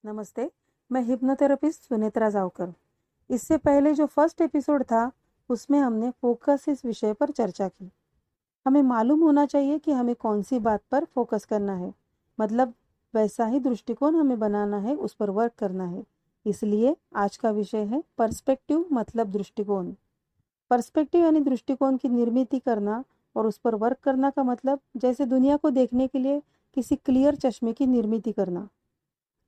नमस्ते। मैं हिप्नोथेरेपिस्ट सुनेत्रा जावकर। इससे पहले जो फर्स्ट एपिसोड था उसमें हमने फोकस इस विषय पर चर्चा की। हमें मालूम होना चाहिए कि हमें कौन सी बात पर फोकस करना है, मतलब वैसा ही दृष्टिकोण हमें बनाना है, उस पर वर्क करना है। इसलिए आज का विषय है पर्सपेक्टिव, मतलब दृष्टिकोण। पर्सपेक्टिव यानी दृष्टिकोण की निर्मित करना और उस पर वर्क करना का मतलब जैसे दुनिया को देखने के लिए किसी क्लियर चश्मे की निर्मित करना।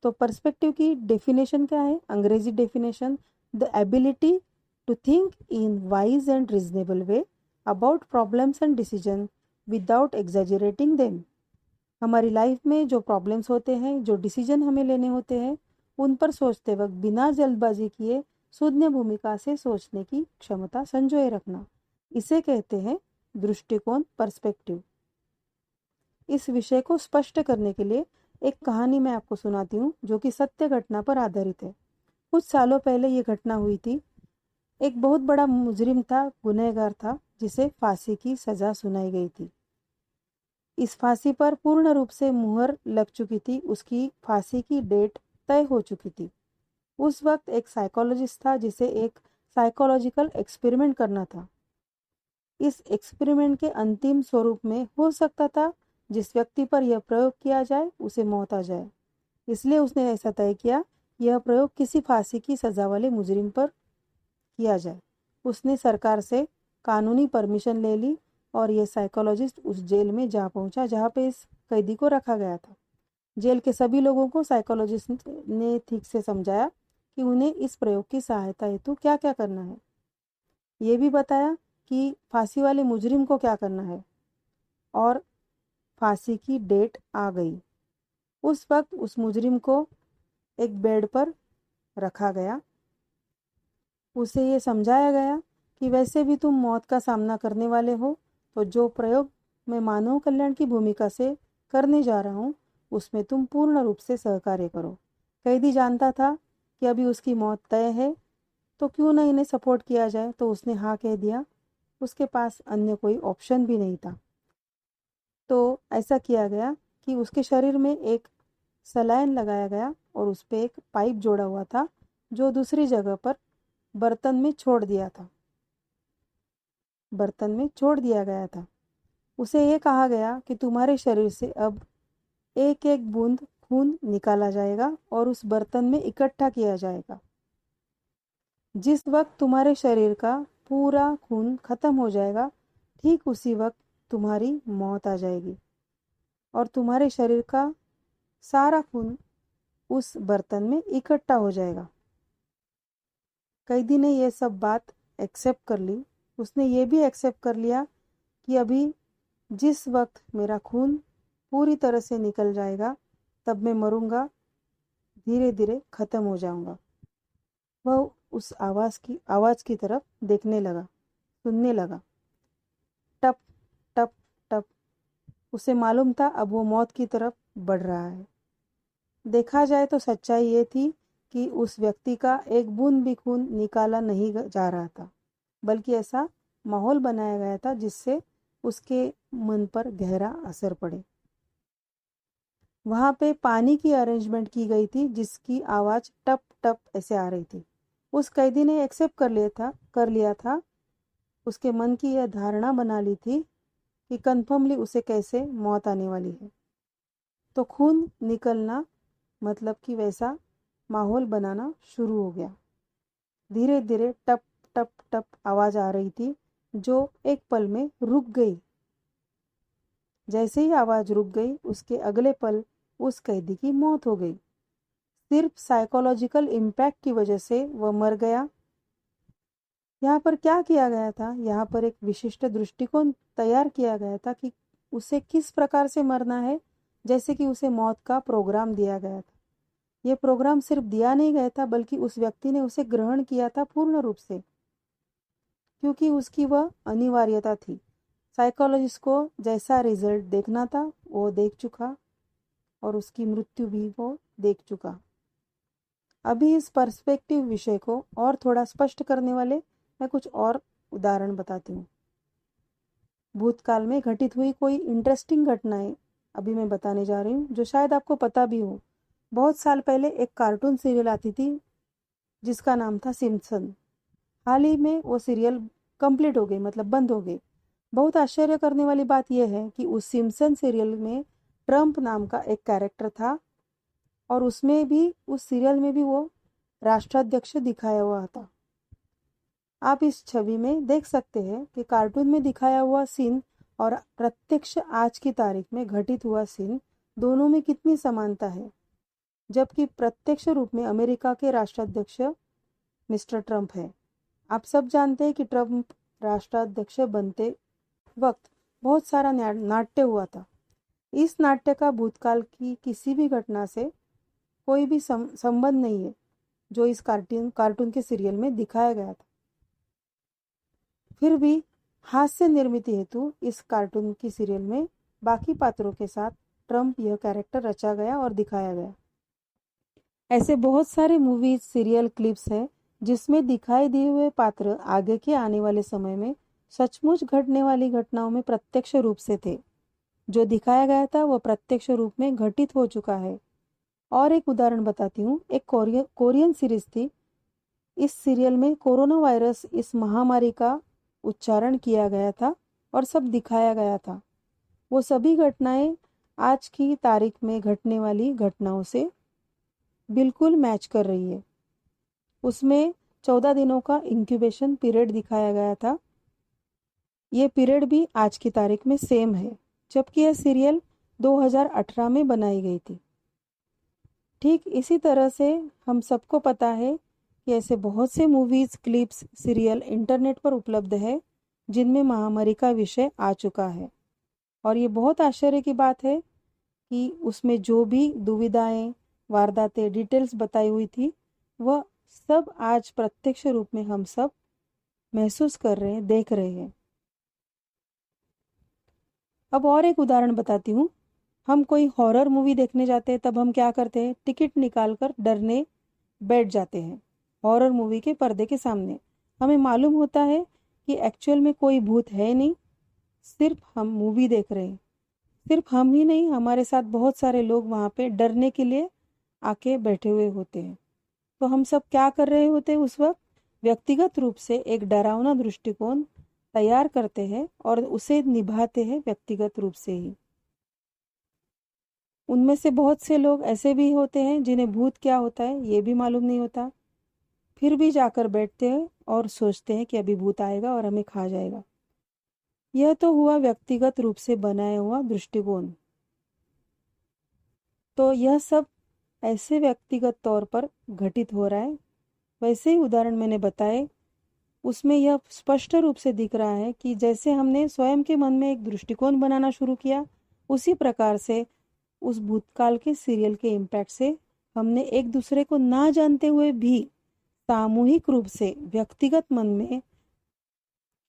तो पर्सपेक्टिव की डेफिनेशन क्या है? अंग्रेजी definition: the ability to think in wise and reasonable way about problems and decision without exaggerating them. हमारी लाइफ में जो प्रॉब्लम्स होते हैं, जो डिसीजन हमें लेने होते हैं, उन पर सोचते वक्त बिना जल्दबाजी किए शून्य भूमिका से सोचने की क्षमता संजोए रखना, इसे कहते हैं दृष्टिकोण, पर्सपेक्टिव। इस विषय को स्पष्ट करने के लिए एक कहानी मैं आपको सुनाती हूँ जो कि सत्य घटना पर आधारित है। कुछ सालों पहले ये घटना हुई थी। एक बहुत बड़ा मुजरिम था, गुनहगार था, जिसे फांसी की सजा सुनाई गई थी। इस फांसी पर पूर्ण रूप से मुहर लग चुकी थी, उसकी फांसी की डेट तय हो चुकी थी। उस वक्त एक साइकोलॉजिस्ट था जिसे एक साइकोलॉजिकल एक्सपेरिमेंट करना था। इस एक्सपेरिमेंट के अंतिम स्वरूप में हो सकता था जिस व्यक्ति पर यह प्रयोग किया जाए उसे मौत आ जाए। इसलिए उसने ऐसा तय किया, यह प्रयोग किसी फांसी की सजा वाले मुजरिम पर किया जाए। उसने सरकार से कानूनी परमिशन ले ली और यह साइकोलॉजिस्ट उस जेल में जा पहुंचा जहां पे इस कैदी को रखा गया था। जेल के सभी लोगों को साइकोलॉजिस्ट ने ठीक से समझाया कि उन्हें इस प्रयोग की सहायता हेतु क्या क्या करना है। ये भी बताया कि फांसी वाले मुजरिम को क्या करना है। और फांसी की डेट आ गई। उस वक्त उस मुजरिम को एक बेड पर रखा गया। उसे ये समझाया गया कि वैसे भी तुम मौत का सामना करने वाले हो, तो जो प्रयोग मैं मानव कल्याण की भूमिका से करने जा रहा हूँ उसमें तुम पूर्ण रूप से सहकार्य करो। कैदी जानता था कि अभी उसकी मौत तय है, तो क्यों ना इन्हें सपोर्ट किया जाए, तो उसने हाँ कह दिया। उसके पास अन्य कोई ऑप्शन भी नहीं था। तो ऐसा किया गया कि उसके शरीर में एक सलाइन लगाया गया और उस पर एक पाइप जोड़ा हुआ था जो दूसरी जगह पर बर्तन में छोड़ दिया था। बर्तन में छोड़ दिया गया था। उसे ये कहा गया कि तुम्हारे शरीर से अब एक एक बूंद खून निकाला जाएगा और उस बर्तन में इकट्ठा किया जाएगा। जिस वक्त तुम्हारे शरीर का पूरा खून खत्म हो जाएगा, ठीक उसी वक्त तुम्हारी मौत आ जाएगी और तुम्हारे शरीर का सारा खून उस बर्तन में इकट्ठा हो जाएगा। कैदी ने यह सब बात एक्सेप्ट कर ली। उसने ये भी एक्सेप्ट कर लिया कि अभी जिस वक्त मेरा खून पूरी तरह से निकल जाएगा तब मैं मरूंगा, धीरे धीरे खत्म हो जाऊंगा। वह उस आवाज की तरफ देखने लगा, सुनने लगा। टप टप टप। उसे मालूम था अब वो मौत की तरफ बढ़ रहा है। देखा जाए तो सच्चाई ये थी कि उस व्यक्ति का एक बूंद भी खून निकाला नहीं जा रहा था, बल्कि ऐसा माहौल बनाया गया था जिससे उसके मन पर गहरा असर पड़े। वहां पे पानी की अरेंजमेंट की गई थी जिसकी आवाज टप टप ऐसे आ रही थी। उस कैदी ने एक्सेप्ट कर लिया था। उसके मन की यह धारणा बना ली थी कि कन्फर्मली उसे कैसे मौत आने वाली है। तो खून निकलना मतलब कि वैसा माहौल बनाना शुरू हो गया। धीरे धीरे टप टप टप आवाज आ रही थी जो एक पल में रुक गई। जैसे ही आवाज रुक गई उसके अगले पल उस कैदी की मौत हो गई। सिर्फ साइकोलॉजिकल इम्पैक्ट की वजह से वह मर गया। यहाँ पर क्या किया गया था? यहाँ पर एक विशिष्ट दृष्टिकोण तैयार किया गया था कि उसे किस प्रकार से मरना है, जैसे कि उसे मौत का प्रोग्राम दिया गया था। ये प्रोग्राम सिर्फ दिया नहीं गया था बल्कि उस व्यक्ति ने उसे ग्रहण किया था पूर्ण रूप से, क्योंकि उसकी वह अनिवार्यता थी। साइकोलॉजिस्ट को जैसा रिजल्ट देखना था वो देख चुका और उसकी मृत्यु भी वो देख चुका। अभी इस पर्सपेक्टिव विषय को और थोड़ा स्पष्ट करने वाले मैं कुछ और उदाहरण बताती हूँ। भूतकाल में घटित हुई कोई इंटरेस्टिंग घटनाएं अभी मैं बताने जा रही हूँ जो शायद आपको पता भी हो। बहुत साल पहले एक कार्टून सीरियल आती थी जिसका नाम था सिम्पसन। हाल ही में वो सीरियल कंप्लीट हो गई, मतलब बंद हो गई। बहुत आश्चर्य करने वाली बात यह है कि उस सिम्पसन सीरियल में ट्रम्प नाम का एक कैरेक्टर था और उसमें भी, उस सीरियल में भी वो राष्ट्राध्यक्ष दिखाया हुआ था। आप इस छवि में देख सकते हैं कि कार्टून में दिखाया हुआ सीन और प्रत्यक्ष आज की तारीख में घटित हुआ सीन, दोनों में कितनी समानता है। जबकि प्रत्यक्ष रूप में अमेरिका के राष्ट्राध्यक्ष मिस्टर ट्रम्प है। आप सब जानते हैं कि ट्रम्प राष्ट्राध्यक्ष बनते वक्त बहुत सारा नाट्य हुआ था। इस नाट्य का भूतकाल की किसी भी घटना से कोई भी संबंध नहीं है जो इस कार्टून के सीरियल में दिखाया गया था। फिर भी हास्य निर्मित हेतु इस कार्टून की सीरियल में बाकी पात्रों के साथ ट्रम्प यह कैरेक्टर रचा गया और दिखाया गया। ऐसे बहुत सारे मूवीज, सीरियल क्लिप्स हैं जिसमें दिखाई दिए हुए पात्र आगे के आने वाले समय में सचमुच घटने वाली घटनाओं में प्रत्यक्ष रूप से थे। जो दिखाया गया था वह प्रत्यक्ष रूप में घटित हो चुका है। और एक उदाहरण बताती हूँ। एक कोरियन सीरीज थी। इस सीरियल में कोरोना वायरस, इस महामारी का उच्चारण किया गया था और सब दिखाया गया था। वो सभी घटनाएं आज की तारीख में घटने वाली घटनाओं से बिल्कुल मैच कर रही है। उसमें 14 दिनों का इंक्यूबेशन पीरियड दिखाया गया था। ये पीरियड भी आज की तारीख में सेम है, जबकि यह सीरियल 2018 में बनाई गई थी। ठीक इसी तरह से हम सबको पता है कि ऐसे बहुत से मूवीज, क्लिप्स, सीरियल इंटरनेट पर उपलब्ध है जिनमें महामारी का विषय आ चुका है। और ये बहुत आश्चर्य की बात है कि उसमें जो भी दुविधाएं, वारदातें, डिटेल्स बताई हुई थी वह सब आज प्रत्यक्ष रूप में हम सब महसूस कर रहे हैं, देख रहे हैं। अब और एक उदाहरण बताती हूँ। हम कोई हॉरर मूवी देखने जाते हैं तब हम क्या करते हैं? टिकट निकाल कर डरने बैठ जाते हैं हॉरर मूवी के पर्दे के सामने। हमें मालूम होता है कि एक्चुअल में कोई भूत है नहीं, सिर्फ हम मूवी देख रहे हैं। सिर्फ हम ही नहीं, हमारे साथ बहुत सारे लोग वहाँ पे डरने के लिए आके बैठे हुए होते हैं। तो हम सब क्या कर रहे होते हैं उस वक्त? व्यक्तिगत रूप से एक डरावना दृष्टिकोण तैयार करते हैं और उसे निभाते हैं व्यक्तिगत रूप से ही। उनमें से बहुत से लोग ऐसे भी होते हैं जिन्हें भूत क्या होता है ये भी मालूम नहीं होता, फिर भी जाकर बैठते हैं और सोचते हैं कि अभी भूत आएगा और हमें खा जाएगा। यह तो हुआ व्यक्तिगत रूप से बनाया हुआ दृष्टिकोण। तो यह सब ऐसे व्यक्तिगत तौर पर घटित हो रहा है। वैसे ही उदाहरण मैंने बताए, उसमें यह स्पष्ट रूप से दिख रहा है कि जैसे हमने स्वयं के मन में एक दृष्टिकोण बनाना शुरू किया, उसी प्रकार से उस भूतकाल के सीरियल के इम्पैक्ट से हमने एक दूसरे को ना जानते हुए भी सामूहिक रूप से व्यक्तिगत मन में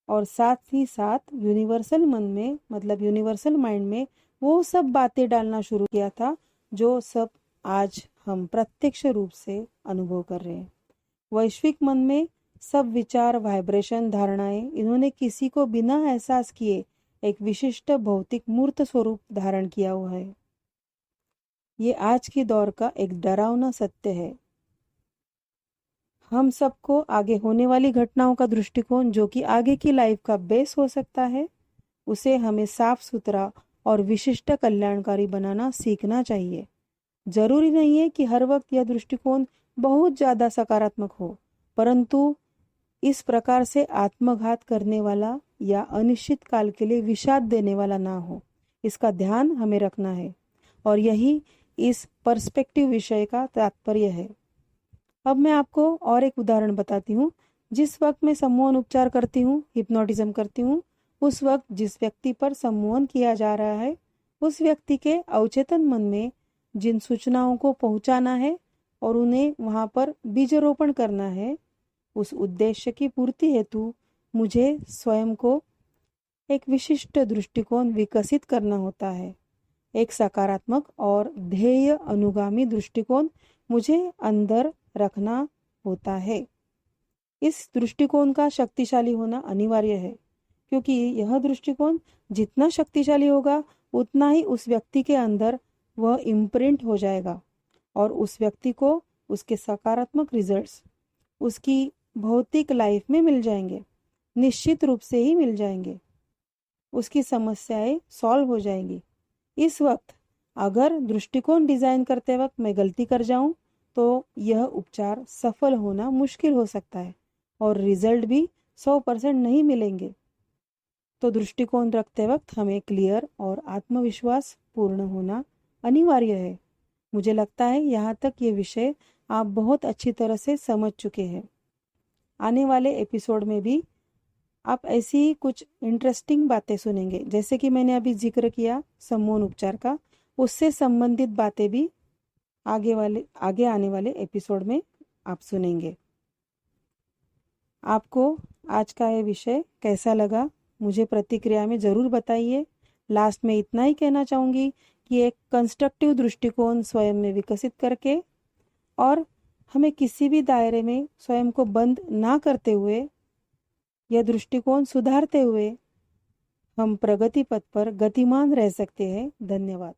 और साथ ही साथ यूनिवर्सल मन में, मतलब यूनिवर्सल माइंड में वो सब बातें डालना शुरू किया था जो सब आज हम प्रत्यक्ष रूप से अनुभव कर रहे हैं। वैश्विक मन में सब विचार, वाइब्रेशन, धारणाएं, इन्होंने किसी को बिना एहसास किए एक विशिष्ट भौतिक मूर्त स्वरूप धारण किया हुआ है। ये आज के दौर का एक डरावना सत्य है। हम सबको आगे होने वाली घटनाओं का दृष्टिकोण, जो कि आगे की लाइफ का बेस हो सकता है, उसे हमें साफ सुथरा और विशिष्ट कल्याणकारी बनाना सीखना चाहिए। जरूरी नहीं है कि हर वक्त यह दृष्टिकोण बहुत ज़्यादा सकारात्मक हो, परंतु इस प्रकार से आत्मघात करने वाला या अनिश्चित काल के लिए विषाद देने वाला ना हो, इसका ध्यान हमें रखना है। और यही इस पर्सपेक्टिव विषय का तात्पर्य है। अब मैं आपको और एक उदाहरण बताती हूँ। जिस वक्त मैं सम्मोहन उपचार करती हूँ, हिप्नोटिज्म करती हूँ, उस वक्त जिस व्यक्ति पर सम्मोहन किया जा रहा है, उस व्यक्ति के अवचेतन मन में जिन सूचनाओं को पहुँचाना है और उन्हें वहाँ पर बीजारोपण करना है, उस उद्देश्य की पूर्ति हेतु मुझे स्वयं को एक विशिष्ट दृष्टिकोण विकसित करना होता है। एक सकारात्मक और ध्येय अनुगामी दृष्टिकोण मुझे अंदर रखना होता है। इस दृष्टिकोण का शक्तिशाली होना अनिवार्य है, क्योंकि यह दृष्टिकोण जितना शक्तिशाली होगा उतना ही उस व्यक्ति के अंदर वह इम्प्रिंट हो जाएगा। और उस व्यक्ति को उसके सकारात्मक रिजल्ट्स उसकी भौतिक लाइफ में मिल जाएंगे, निश्चित रूप से ही मिल जाएंगे। उसकी समस्याएं सॉल्व हो जाएंगी। इस वक्त अगर दृष्टिकोण डिज़ाइन करते वक्त मैं गलती कर जाऊं तो यह उपचार सफल होना मुश्किल हो सकता है और रिजल्ट भी 100% नहीं मिलेंगे। तो दृष्टिकोण रखते वक्त हमें क्लियर और आत्मविश्वास पूर्ण होना अनिवार्य है। मुझे लगता है यहाँ तक ये विषय आप बहुत अच्छी तरह से समझ चुके हैं। आने वाले एपिसोड में भी आप ऐसी ही कुछ इंटरेस्टिंग बातें सुनेंगे, जैसे कि मैंने अभी जिक्र किया सम्मोहन उपचार का, उससे संबंधित बातें भी आगे आने वाले एपिसोड में आप सुनेंगे। आपको आज का ये विषय कैसा लगा मुझे प्रतिक्रिया में ज़रूर बताइए। लास्ट में इतना ही कहना चाहूँगी कि एक कंस्ट्रक्टिव दृष्टिकोण स्वयं में विकसित करके और हमें किसी भी दायरे में स्वयं को बंद ना करते हुए, यह दृष्टिकोण सुधारते हुए हम प्रगति पथ पर गतिमान रह सकते हैं। धन्यवाद।